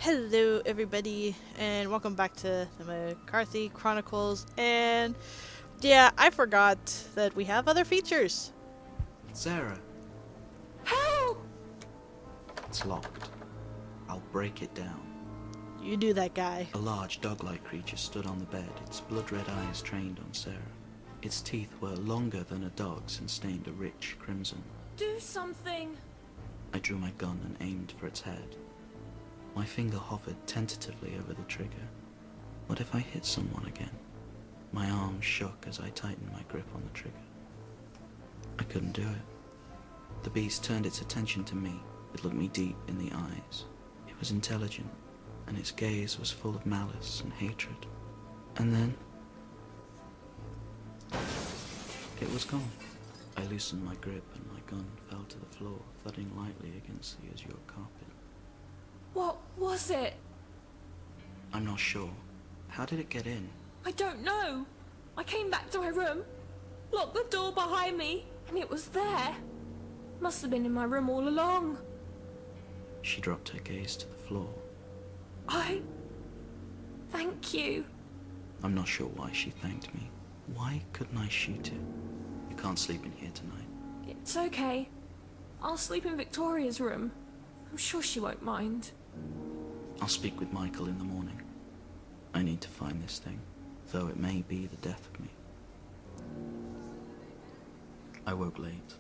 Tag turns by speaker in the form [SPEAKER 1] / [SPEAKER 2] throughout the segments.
[SPEAKER 1] Hello everybody and welcome back to the McCarthy Chronicles. And yeah, I forgot that we have other features.
[SPEAKER 2] Sarah,
[SPEAKER 3] Help!
[SPEAKER 2] it's locked. I'll break it down.
[SPEAKER 1] You do that, guy.
[SPEAKER 2] A large dog-like creature stood on the bed, its blood-red eyes trained on Sarah. Its teeth were longer than a dog's and stained a rich crimson.
[SPEAKER 3] Do something!
[SPEAKER 2] I drew my gun and aimed for its head. My finger hovered tentatively over the trigger. What if I hit someone again? My arm shook as I tightened my grip on the trigger. I couldn't do it. The beast turned its attention to me. It looked me deep in the eyes. It was intelligent, and its gaze was full of malice and hatred. And then it was gone. I loosened my grip and my gun fell to the floor, thudding lightly against the azure carpet.
[SPEAKER 3] What was it?
[SPEAKER 2] I'm not sure. How did it get in?
[SPEAKER 3] I don't know. I came back to my room, locked the door behind me, and it was there. Must have been in my room all along.
[SPEAKER 2] She dropped her gaze to the floor.
[SPEAKER 3] Thank you.
[SPEAKER 2] I'm not sure why she thanked me. Why couldn't I shoot it? You can't sleep in here tonight.
[SPEAKER 3] It's okay. I'll sleep in Victoria's room. I'm sure she won't mind.
[SPEAKER 2] I'll speak with Michael in the morning. I need to find this thing, though it may be the death of me. I woke late.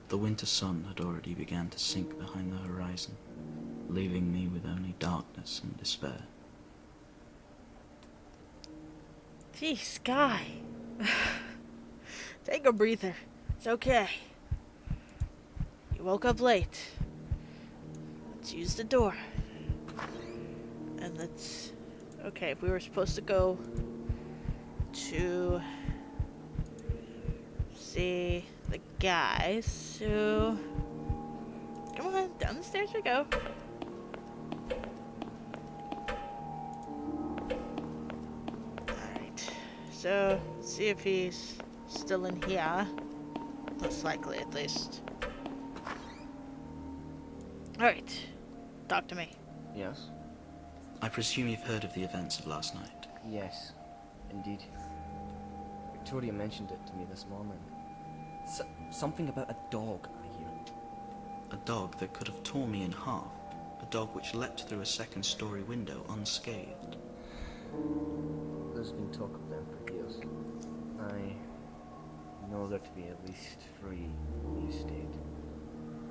[SPEAKER 2] The winter sun had already begun to sink behind the horizon, leaving me with only darkness and despair.
[SPEAKER 1] Jeez, guy. Take a breather. It's okay. You woke up late. Let's use the door. And let's... Okay, we were supposed to go to see the guys, so... Come on, down the stairs we go. Alright, so, see if he's still in here. Most likely, at least. Alright, talk to me.
[SPEAKER 4] Yes?
[SPEAKER 2] I presume you've heard of the events of last night.
[SPEAKER 4] Yes, indeed. Victoria mentioned it to me this morning. Something about a dog, I hear.
[SPEAKER 2] A dog that could have torn me in half. A dog which leapt through a second-story window unscathed.
[SPEAKER 4] There's been talk of them for years. I know there to be at least 3 in the estate.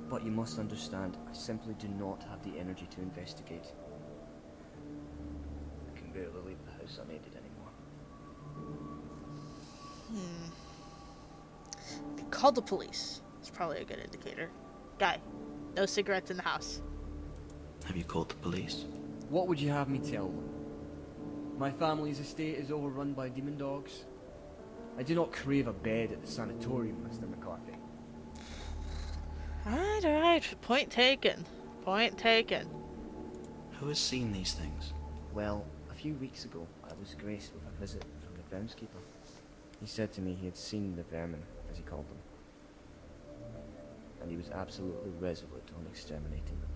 [SPEAKER 4] But you must understand, I simply do not have the energy to investigate. I can barely leave the house unaided anymore.
[SPEAKER 1] If you call the police, it's probably a good indicator. Guy, no cigarettes in the house.
[SPEAKER 2] Have you called the police?
[SPEAKER 4] What would you have me tell them? My family's estate is overrun by demon dogs. I do not crave a bed at the sanatorium, Mr. McCarthy.
[SPEAKER 1] Alright. Point taken. Point taken.
[SPEAKER 2] Who has seen these things?
[SPEAKER 4] Well, a few weeks ago, I was graced with a visit from the groundskeeper. He said to me he had seen the vermin, as he called them. And he was absolutely resolute on exterminating them.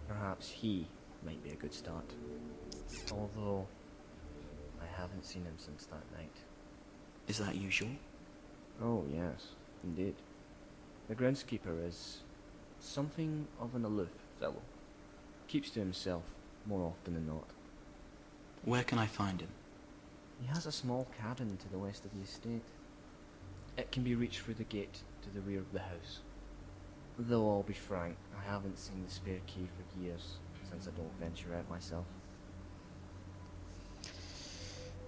[SPEAKER 4] Perhaps he might be a good start. Although, I haven't seen him since that night.
[SPEAKER 2] Is that usual?
[SPEAKER 4] Oh, yes, indeed. The groundskeeper is something of an aloof fellow. Keeps to himself more often than not.
[SPEAKER 2] Where can I find him?
[SPEAKER 4] He has a small cabin to the west of the estate. It can be reached through the gate to the rear of the house. Though I'll be frank, I haven't seen the spare key for years, since I don't venture out myself.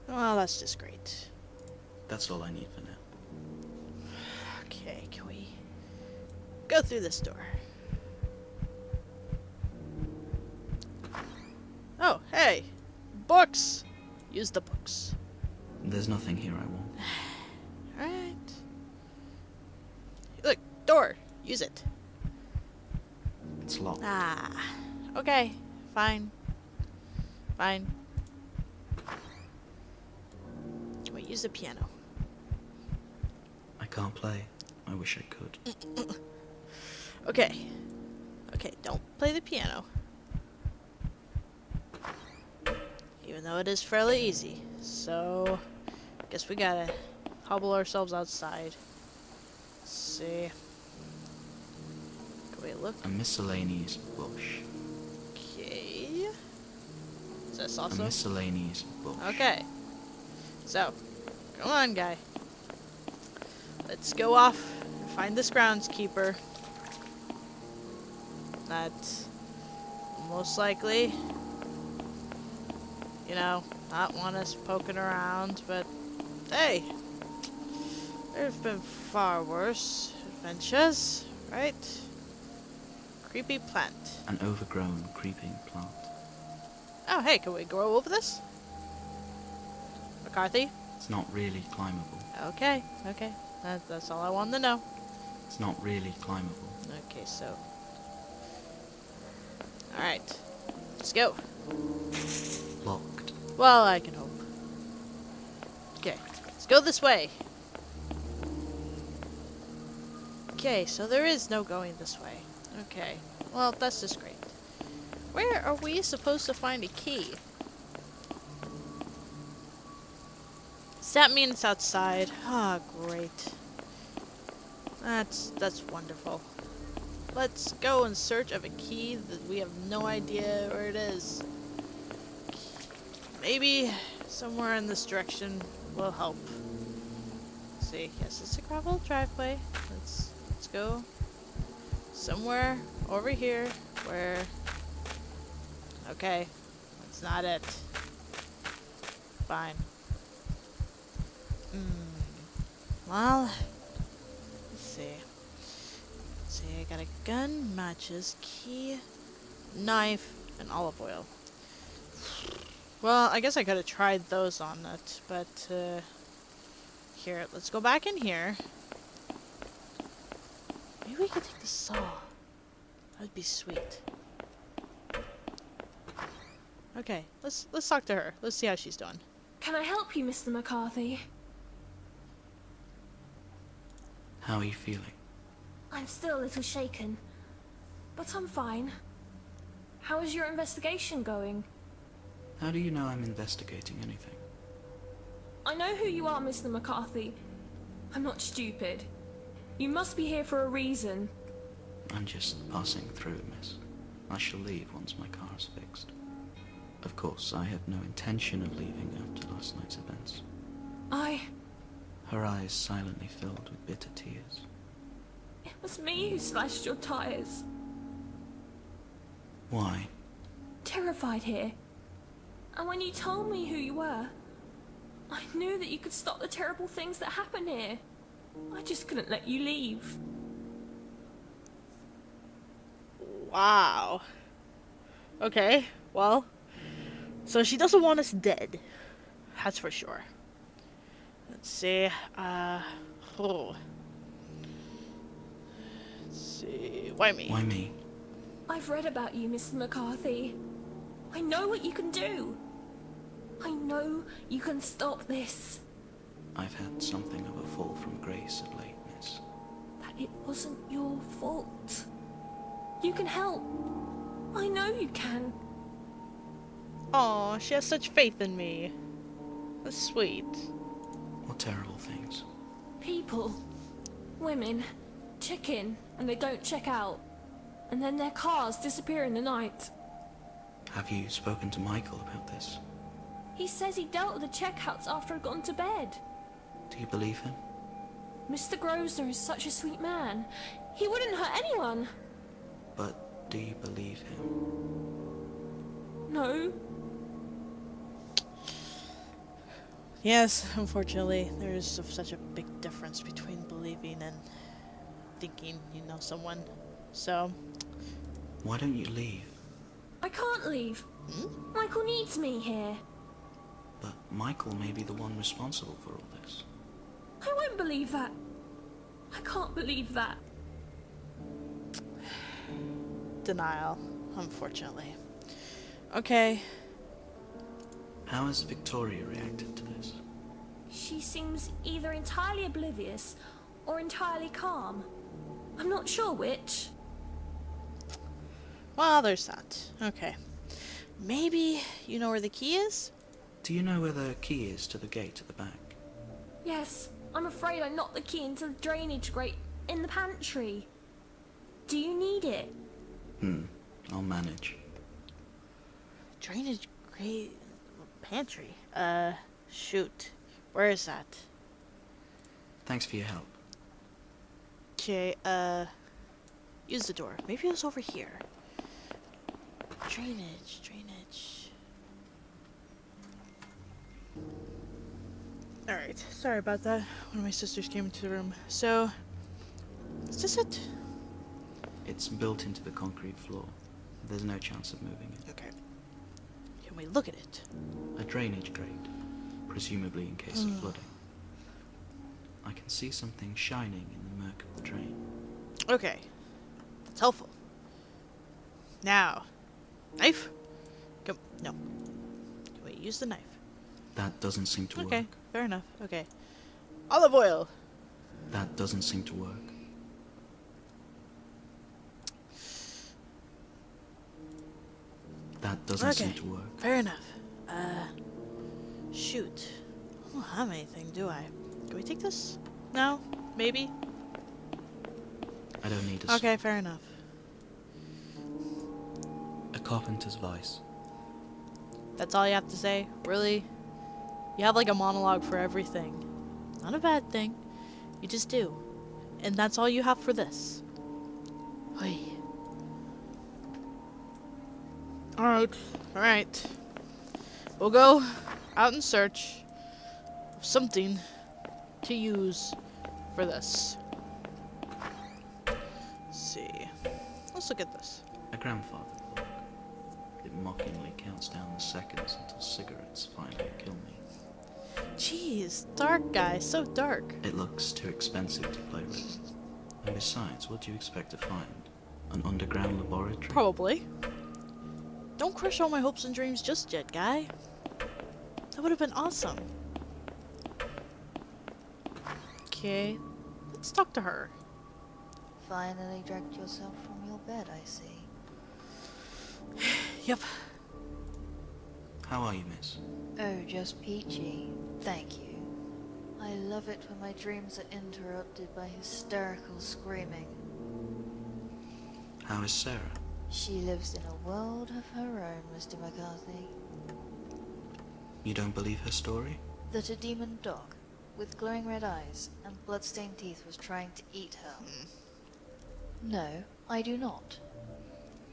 [SPEAKER 1] Well, that's just great.
[SPEAKER 2] That's all I need for now.
[SPEAKER 1] Okay, can we go through this door? Oh, hey! Books! Use the books.
[SPEAKER 2] There's nothing here I want.
[SPEAKER 1] Alright. Look, door! Use it.
[SPEAKER 2] It's locked.
[SPEAKER 1] Ah. Okay. Fine. Fine. Can we use the piano?
[SPEAKER 2] I can't play. I wish I could.
[SPEAKER 1] Okay. Okay, don't play the piano. though it is fairly easy. So, guess we gotta hobble ourselves outside. Let's see. Can we look?
[SPEAKER 2] A miscellaneous bush.
[SPEAKER 1] Okay. Is this
[SPEAKER 2] A
[SPEAKER 1] also?
[SPEAKER 2] miscellaneous bush.
[SPEAKER 1] Okay. So, come on, guy. Let's go off and find this groundskeeper. That's most likely, you know, not want us poking around, but hey, there's been far worse adventures, right? Creepy plant.
[SPEAKER 2] An overgrown, creeping plant.
[SPEAKER 1] Oh, hey, can we grow over this? McCarthy?
[SPEAKER 2] It's not really climbable.
[SPEAKER 1] Okay, okay. That's all I wanted to know.
[SPEAKER 2] It's not really climbable.
[SPEAKER 1] Okay, so. Alright. Let's go.
[SPEAKER 2] Locked.
[SPEAKER 1] Well, I can hope. Okay, let's go this way. Okay, so there is no going this way. Okay, well, that's just great. Where are we supposed to find a key? Does that mean it's outside? Ah, great. That's wonderful. Let's go in search of a key that we have no idea where it is. Maybe somewhere in this direction will help. Let's see, yes, it's a gravel driveway. Let's go somewhere over here where. Okay, that's not it. Fine. Well, let's see. I got a gun, matches, key, knife, and olive oil. Well, I guess I could have tried those on it, but here, let's go back in here. Maybe we could take the saw. That'd be sweet. Okay, let's talk to her. Let's see how she's doing.
[SPEAKER 3] Can I help you, Mr. McCarthy?
[SPEAKER 2] How are you feeling?
[SPEAKER 3] I'm still a little shaken, but I'm fine. How is your investigation going?
[SPEAKER 2] How do you know I'm investigating anything?
[SPEAKER 3] I know who you are, Mr. McCarthy. I'm not stupid. You must be here for a reason.
[SPEAKER 2] I'm just passing through, miss. I shall leave once my car is fixed. Of course, I had no intention of leaving after last night's events. Her eyes silently filled with bitter tears.
[SPEAKER 3] It was me who slashed your tires.
[SPEAKER 2] Why?
[SPEAKER 3] Terrified here. And when you told me who you were, I knew that you could stop the terrible things that happen here. I just couldn't let you leave.
[SPEAKER 1] Wow. Okay, well, so she doesn't want us dead. That's for sure. Let's see, oh. Let's see, why me?
[SPEAKER 2] Why me?
[SPEAKER 3] I've read about you, Mr. McCarthy. I know what you can do. I know you can stop this.
[SPEAKER 2] I've had something of a fall from grace of late, miss.
[SPEAKER 3] But it wasn't your fault. You can help. I know you can.
[SPEAKER 1] Aw, she has such faith in me. That's sweet.
[SPEAKER 2] What terrible things?
[SPEAKER 3] People, women, check in and they don't check out. And then their cars disappear in the night.
[SPEAKER 2] Have you spoken to Michael about this?
[SPEAKER 3] He says he dealt with the checkouts after I'd gone to bed.
[SPEAKER 2] Do you believe him?
[SPEAKER 3] Mr. Grosvenor is such a sweet man. He wouldn't hurt anyone.
[SPEAKER 2] But do you believe him?
[SPEAKER 3] No.
[SPEAKER 1] Yes, unfortunately, there is such a big difference between believing and thinking you know someone. So,
[SPEAKER 2] Why don't you leave?
[SPEAKER 3] I can't leave. Michael needs me here.
[SPEAKER 2] But Michael may be the one responsible for all this.
[SPEAKER 3] I won't believe that. I can't believe that.
[SPEAKER 1] denial, unfortunately. Okay.
[SPEAKER 2] How has Victoria reacted to this?
[SPEAKER 3] She seems either entirely oblivious or entirely calm. I'm not sure which.
[SPEAKER 1] Well, there's that. Okay. Maybe you know where the key is?
[SPEAKER 2] Do you know where the key is to the gate at the back?
[SPEAKER 3] Yes, I'm afraid I knocked the key into the drainage grate in the pantry. Do you need it?
[SPEAKER 2] I'll manage.
[SPEAKER 1] Drainage grate pantry. Shoot. Where is that?
[SPEAKER 2] Thanks for your help.
[SPEAKER 1] Okay, use the door. Maybe it was over here. Drainage. Alright, sorry about that. One of my sisters came into the room. So, is this it?
[SPEAKER 2] It's built into the concrete floor. There's no chance of moving it.
[SPEAKER 1] Okay. Can we look at it?
[SPEAKER 2] A drainage grate, presumably in case of flooding. I can see something shining in the murk of the drain.
[SPEAKER 1] Okay. That's helpful. Now, knife? Come, no. Wait, use the knife.
[SPEAKER 2] That doesn't seem to
[SPEAKER 1] Okay,
[SPEAKER 2] work.
[SPEAKER 1] fair enough. Okay. Olive oil!
[SPEAKER 2] That doesn't seem to work. That doesn't seem
[SPEAKER 1] Okay.
[SPEAKER 2] to work.
[SPEAKER 1] Fair enough. Shoot. I don't have anything, do I? Can we take this? No? Maybe?
[SPEAKER 2] I don't need a
[SPEAKER 1] Okay, fair enough.
[SPEAKER 2] A carpenter's vice.
[SPEAKER 1] That's all you have to say? Really? You have like a monologue for everything. Not a bad thing. You just do. And that's all you have for this. Oy. Alright. We'll go out and search of something to use for this. Let's see. Let's look at this.
[SPEAKER 2] A grandfather clock. It mockingly counts down the seconds until cigarettes finally kill me.
[SPEAKER 1] Jeez, dark guy, so dark.
[SPEAKER 2] It looks too expensive to play with. And besides, what do you expect to find? An underground laboratory?
[SPEAKER 1] Probably. Don't crush all my hopes and dreams just yet, guy. That would have been awesome. Okay, let's talk to her.
[SPEAKER 5] Finally dragged yourself from your bed, I see.
[SPEAKER 1] Yep.
[SPEAKER 2] How are you, miss?
[SPEAKER 5] Oh, just peachy. Thank you. I love it when my dreams are interrupted by hysterical screaming.
[SPEAKER 2] How is Sarah?
[SPEAKER 5] She lives in a world of her own, Mr. McCarthy.
[SPEAKER 2] You don't believe her story?
[SPEAKER 5] That a demon dog, with glowing red eyes and blood-stained teeth was trying to eat her. No, I do not.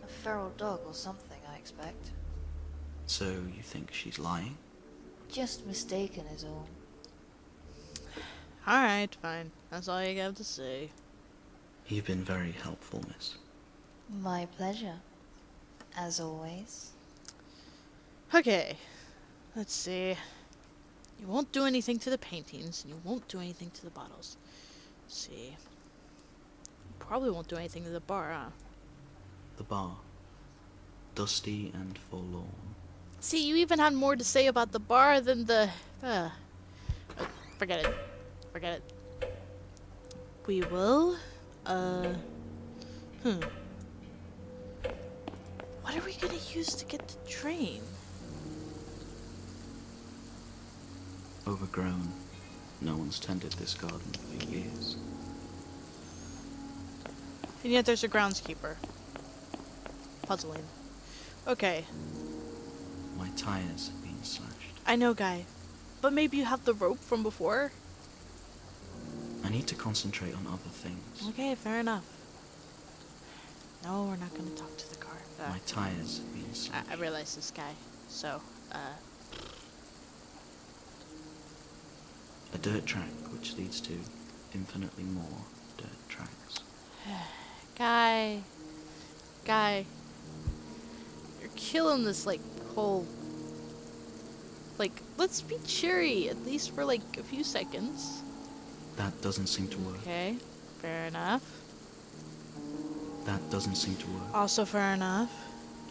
[SPEAKER 5] A feral dog or something, I expect.
[SPEAKER 2] So you think she's lying?
[SPEAKER 5] Just mistaken is all.
[SPEAKER 1] Alright, fine. That's all you have to say.
[SPEAKER 2] You've been very helpful, miss.
[SPEAKER 5] My pleasure. As always.
[SPEAKER 1] Okay. Let's see. You won't do anything to the paintings, and you won't do anything to the bottles. Let's see. You probably won't do anything to the bar, huh?
[SPEAKER 2] The bar. Dusty and forlorn.
[SPEAKER 1] See, you even had more to say about the bar than the... forget it. Forget it. We will? What are we gonna use to get the train?
[SPEAKER 2] Overgrown. No one's tended this garden for years.
[SPEAKER 1] And yet there's a groundskeeper. Puzzling. Okay,
[SPEAKER 2] My tires have been slashed.
[SPEAKER 1] I know, guy. But maybe you have the rope from before?
[SPEAKER 2] I need to concentrate on other things.
[SPEAKER 1] Okay, fair enough. No, we're not gonna talk to the car.
[SPEAKER 2] My tires have been slashed.
[SPEAKER 1] I realize this guy. So,
[SPEAKER 2] A dirt track which leads to infinitely more dirt tracks.
[SPEAKER 1] Guy. You're killing this, like, whole... Like, let's be cheery, at least for, like, a few seconds.
[SPEAKER 2] That doesn't seem to work.
[SPEAKER 1] Okay, fair enough.
[SPEAKER 2] That doesn't seem to work.
[SPEAKER 1] Also fair enough.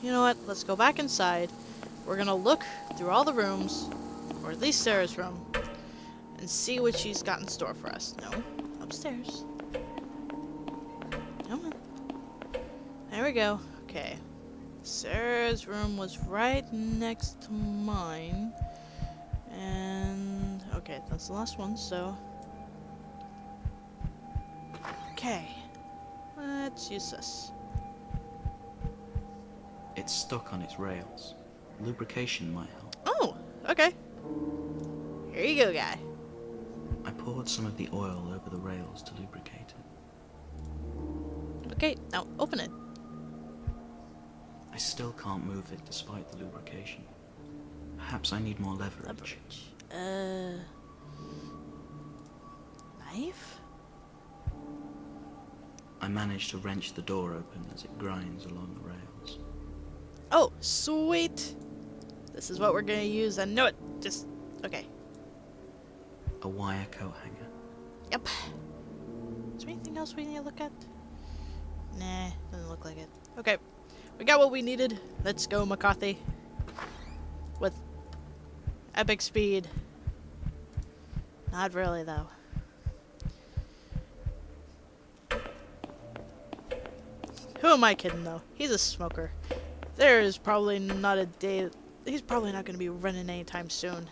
[SPEAKER 1] You know what? Let's go back inside. We're gonna look through all the rooms, or at least Sarah's room, and see what she's got in store for us. No, upstairs. Come on. There we go. Okay. Sarah's room was right next to mine. And okay, that's the last one, so okay. Let's use this.
[SPEAKER 2] It's stuck on its rails. Lubrication might help.
[SPEAKER 1] Oh, okay. Here you go, guy.
[SPEAKER 2] I poured some of the oil over the rails to lubricate it.
[SPEAKER 1] Okay, now open it.
[SPEAKER 2] I still can't move it despite the lubrication. Perhaps I need more leverage.
[SPEAKER 1] Knife?
[SPEAKER 2] I managed to wrench the door open as it grinds along the rails.
[SPEAKER 1] Oh, sweet. This is what we're gonna use. I know it. Just okay.
[SPEAKER 2] A wire coat hanger.
[SPEAKER 1] Yep. Is there anything else we need to look at? Nah, doesn't look like it. Okay, we got what we needed. Let's go, McCarthy. With epic speed. Not really, though. Who am I kidding, though? He's a smoker. There is probably not a day... He's probably not going to be running anytime soon.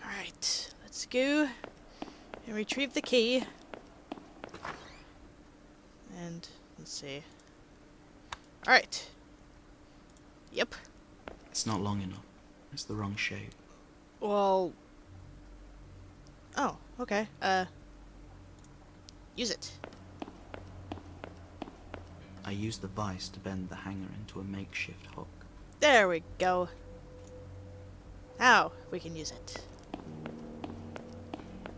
[SPEAKER 1] Alright, let's go and retrieve the key. And let's see. Alright. Yep.
[SPEAKER 2] It's not long enough. It's the wrong shape.
[SPEAKER 1] Well... Oh, okay. Use it.
[SPEAKER 2] I used the vise to bend the hanger into a makeshift hook.
[SPEAKER 1] There we go. Now we can use it.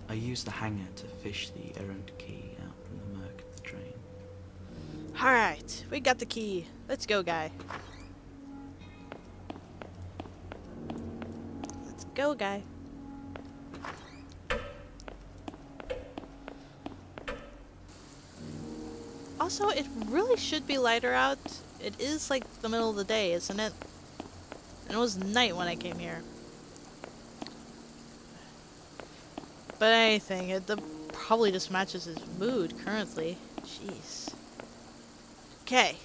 [SPEAKER 2] I used the hanger to fish the errant key out from the murk of the drain.
[SPEAKER 1] Alright, we got the key. Let's go, guy. Let's go, guy. Also, it really should be lighter out. It is like the middle of the day, isn't it? And it was night when I came here. But anything, it probably just matches his mood currently. Jeez. Okay.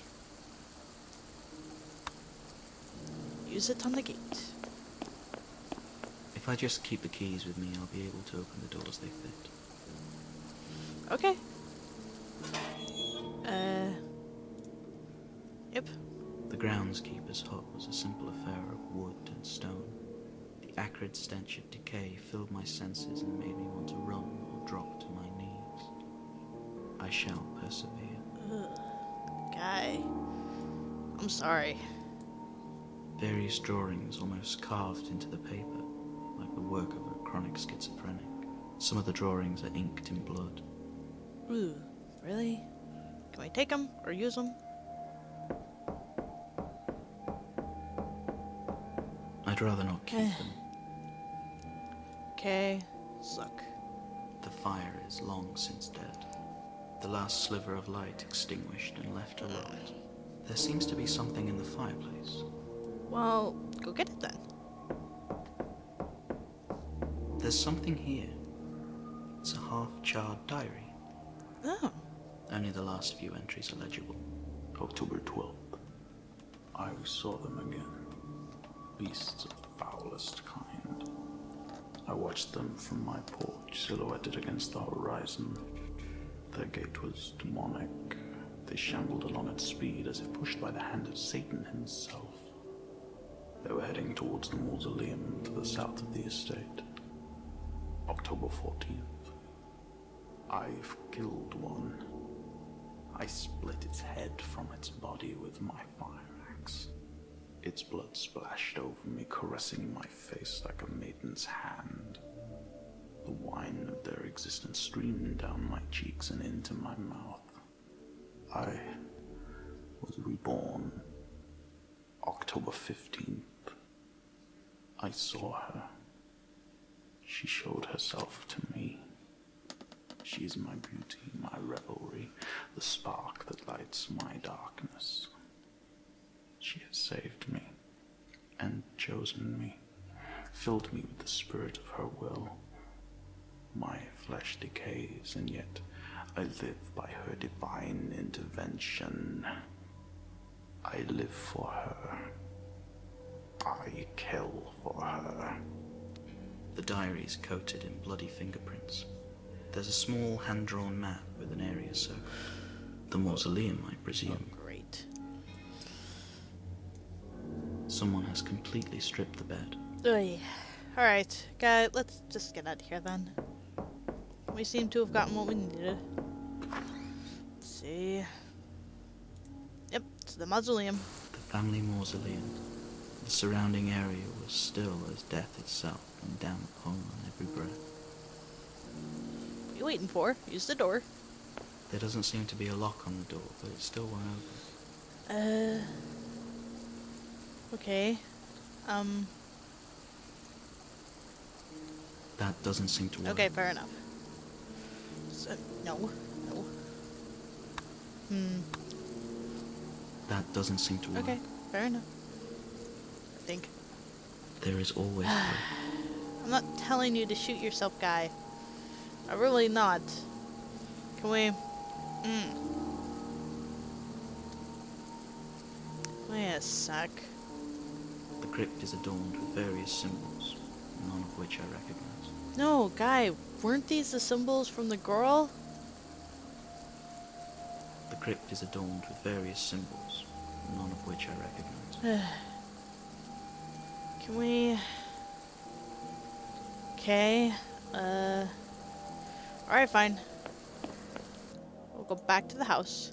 [SPEAKER 1] Use it on the gate.
[SPEAKER 2] If I just keep the keys with me, I'll be able to open the doors they fit.
[SPEAKER 1] Okay. Yep.
[SPEAKER 2] The groundskeeper's hut was a simple affair of wood and stone. The acrid stench of decay filled my senses and made me want to run or drop to my knees. I shall persevere.
[SPEAKER 1] Ugh. Guy. I'm sorry.
[SPEAKER 2] Various drawings almost carved into the paper, like the work of a chronic schizophrenic. Some of the drawings are inked in blood.
[SPEAKER 1] Ooh, really? Can we take them or use them?
[SPEAKER 2] I'd rather not keep them.
[SPEAKER 1] Okay, suck.
[SPEAKER 2] The fire is long since dead. The last sliver of light extinguished and left to rot. There seems to be something in the fireplace.
[SPEAKER 1] Well, go get it then.
[SPEAKER 2] There's something here. It's a half-charred diary.
[SPEAKER 1] Oh.
[SPEAKER 2] Only the last few entries are legible.
[SPEAKER 6] October 12th. I saw them again. Beasts of the foulest kind. I watched them from my porch, silhouetted against the horizon. Their gait was demonic. They shambled along at speed as if pushed by the hand of Satan himself. They were heading towards the mausoleum to the south of the estate. October 14th. I've killed one. I split its head from its body with my fire axe. Its blood splashed over me, caressing my face like a maiden's hand. The wine of their existence streamed down my cheeks and into my mouth. I was reborn. October 15th. I saw her. She showed herself to me. She is my beauty, my revelry, the spark that lights my darkness. She has saved me and chosen me, filled me with the spirit of her will. My flesh decays, and yet I live by her divine intervention. I live for her. I kill for her.
[SPEAKER 2] The diary is coated in bloody fingerprints. There's a small hand-drawn map with an area circled. The mausoleum, I presume.
[SPEAKER 1] Oh, great.
[SPEAKER 2] Someone has completely stripped the bed.
[SPEAKER 1] Oy. Alright, guys, let's just get out of here then. We seem to have gotten what we needed. Let's see. Yep, it's the mausoleum.
[SPEAKER 2] The family mausoleum. The surrounding area was still as death itself, and damp hung on every breath.
[SPEAKER 1] What are you waiting for? Use the door.
[SPEAKER 2] There doesn't seem to be a lock on the door, but it still won't open.
[SPEAKER 1] Okay.
[SPEAKER 2] That doesn't seem to work.
[SPEAKER 1] Okay, fair enough. So, no.
[SPEAKER 2] That doesn't seem to work.
[SPEAKER 1] Okay, fair enough. I think.
[SPEAKER 2] There is always hope.
[SPEAKER 1] I'm not telling you to shoot yourself, guy. I'm really not. Can we... Wait a sec.
[SPEAKER 2] The crypt is adorned with various symbols, none of which I recognize.
[SPEAKER 1] No, guy, weren't these the symbols from the girl?
[SPEAKER 2] The crypt is adorned with various symbols, none of which I recognize.
[SPEAKER 1] Can we... Okay, alright, fine. We'll go back to the house.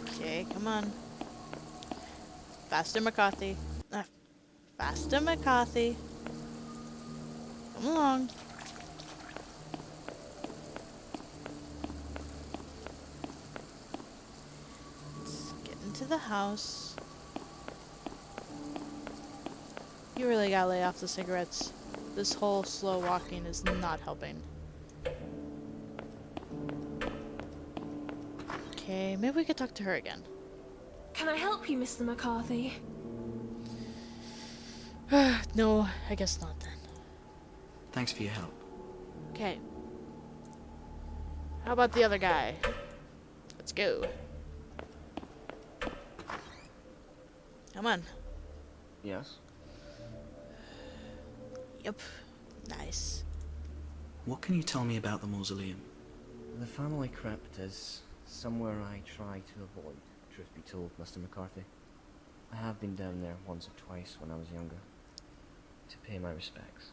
[SPEAKER 1] Okay, come on. Faster, McCarthy. Faster, McCarthy. Come along. Let's get into the house. You really gotta lay off the cigarettes. This whole slow walking is not helping. Okay, maybe we could talk to her again.
[SPEAKER 3] Can I help you, Mr. McCarthy?
[SPEAKER 1] No, I guess not then.
[SPEAKER 2] Thanks for your help.
[SPEAKER 1] Okay. How about the other guy? Let's go. Come on.
[SPEAKER 4] Yes?
[SPEAKER 1] Yep. Nice.
[SPEAKER 2] What can you tell me about the mausoleum?
[SPEAKER 4] The family crypt is somewhere I try to avoid, truth be told, Mr. McCarthy. I have been down there once or twice when I was younger, to pay my respects.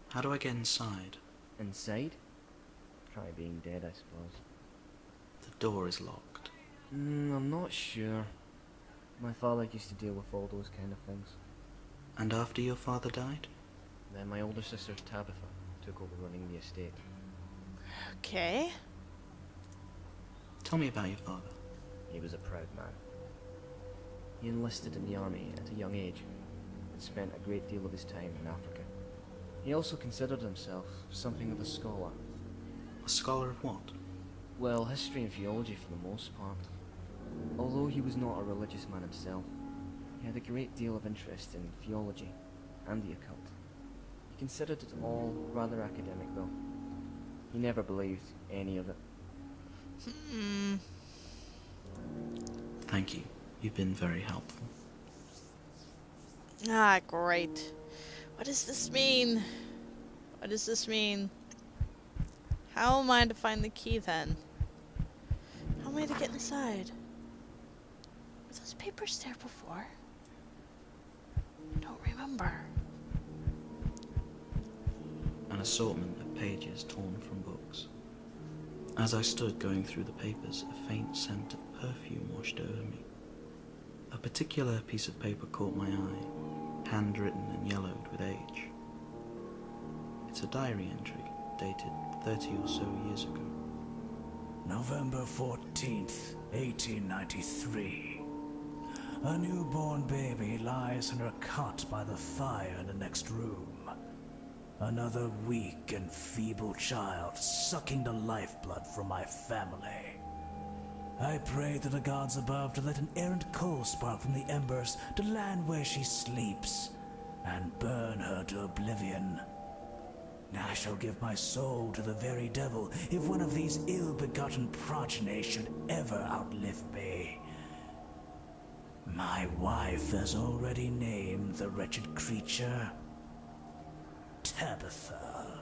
[SPEAKER 2] How do I get inside?
[SPEAKER 4] Inside? Try being dead, I suppose.
[SPEAKER 2] The door is locked.
[SPEAKER 4] I'm not sure. My father used to deal with all those kind of things.
[SPEAKER 2] And after your father died?
[SPEAKER 4] Then my older sister, Tabitha, took over running the estate.
[SPEAKER 1] Okay.
[SPEAKER 2] Tell me about your father.
[SPEAKER 4] He was a proud man. He enlisted in the army at a young age and spent a great deal of his time in Africa. He also considered himself something of a scholar.
[SPEAKER 2] A scholar of what?
[SPEAKER 4] Well, history and theology for the most part. Although he was not a religious man himself, he had a great deal of interest in theology and the occult. He considered it all rather academic, though. He never believed any of it.
[SPEAKER 2] Thank you. You've been very helpful.
[SPEAKER 1] Ah, great. What does this mean? What does this mean? How am I to find the key then? How am I to get inside? Were those papers there before? I don't remember.
[SPEAKER 2] An assortment of pages torn from books. As I stood going through the papers, a faint scent of perfume washed over me. A particular piece of paper caught my eye, handwritten and yellowed with age. It's a diary entry, dated 30 or so years ago.
[SPEAKER 7] November 14th, 1893. A newborn baby lies in her cot by the fire in the next room. Another weak and feeble child sucking the lifeblood from my family. I pray to the gods above to let an errant coal spark from the embers to land where she sleeps and burn her to oblivion. I shall give my soul to the very devil if one of these ill-begotten progeny should ever outlive me. My wife has already named the wretched creature Tabitha.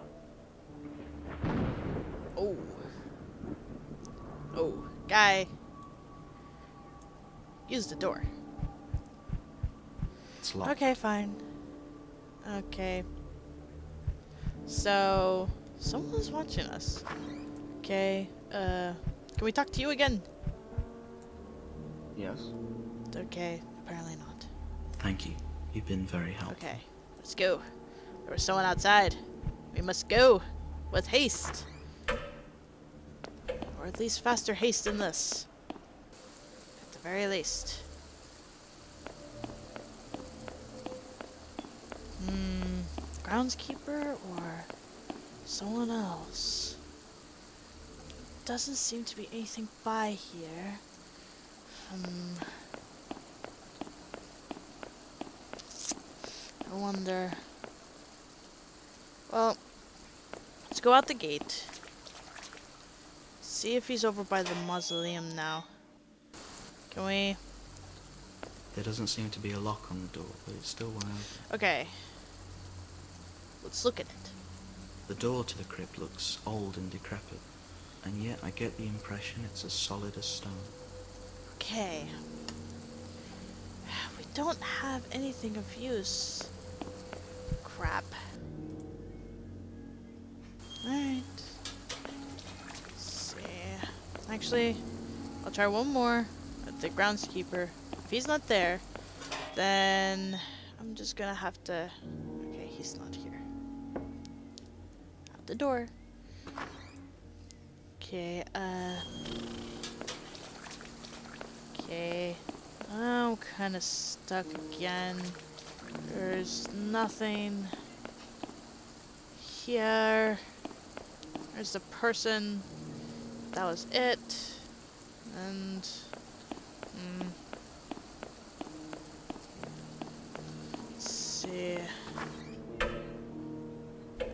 [SPEAKER 1] Oh. Oh, guy. Use the door.
[SPEAKER 2] It's locked.
[SPEAKER 1] Okay, fine. Okay. So, someone's watching us. Okay, can we talk to you again?
[SPEAKER 4] Yes?
[SPEAKER 1] Okay, apparently not.
[SPEAKER 2] Thank you. You've been very helpful.
[SPEAKER 1] Okay, let's go. There was someone outside. We must go. With haste. Or at least faster haste than this. At the very least. Groundskeeper or someone else? Doesn't seem to be anything by here. I wonder. Well, let's go out the gate. See if he's over by the mausoleum now. Can we?
[SPEAKER 2] There doesn't seem to be a lock on the door, but it's still wide open.
[SPEAKER 1] Okay. Let's look at it.
[SPEAKER 2] The door to the crypt looks old and decrepit, and yet I get the impression it's as solid as stone.
[SPEAKER 1] Okay. We don't have anything of use. Crap. Alright. Let's see. Actually, I'll try one more at the groundskeeper. If he's not there, then I'm just gonna have to... Okay, he's not here. Out the door. Okay, Okay. I'm kinda stuck again. There's nothing here. There's the person. That was it. And... Let's see.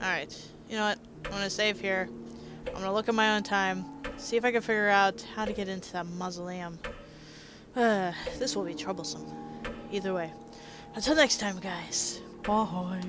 [SPEAKER 1] Alright. You know what? I'm gonna save here. I'm gonna look at my own time. See if I can figure out how to get into that mausoleum. This will be troublesome. Either way. Until next time, guys. Bye.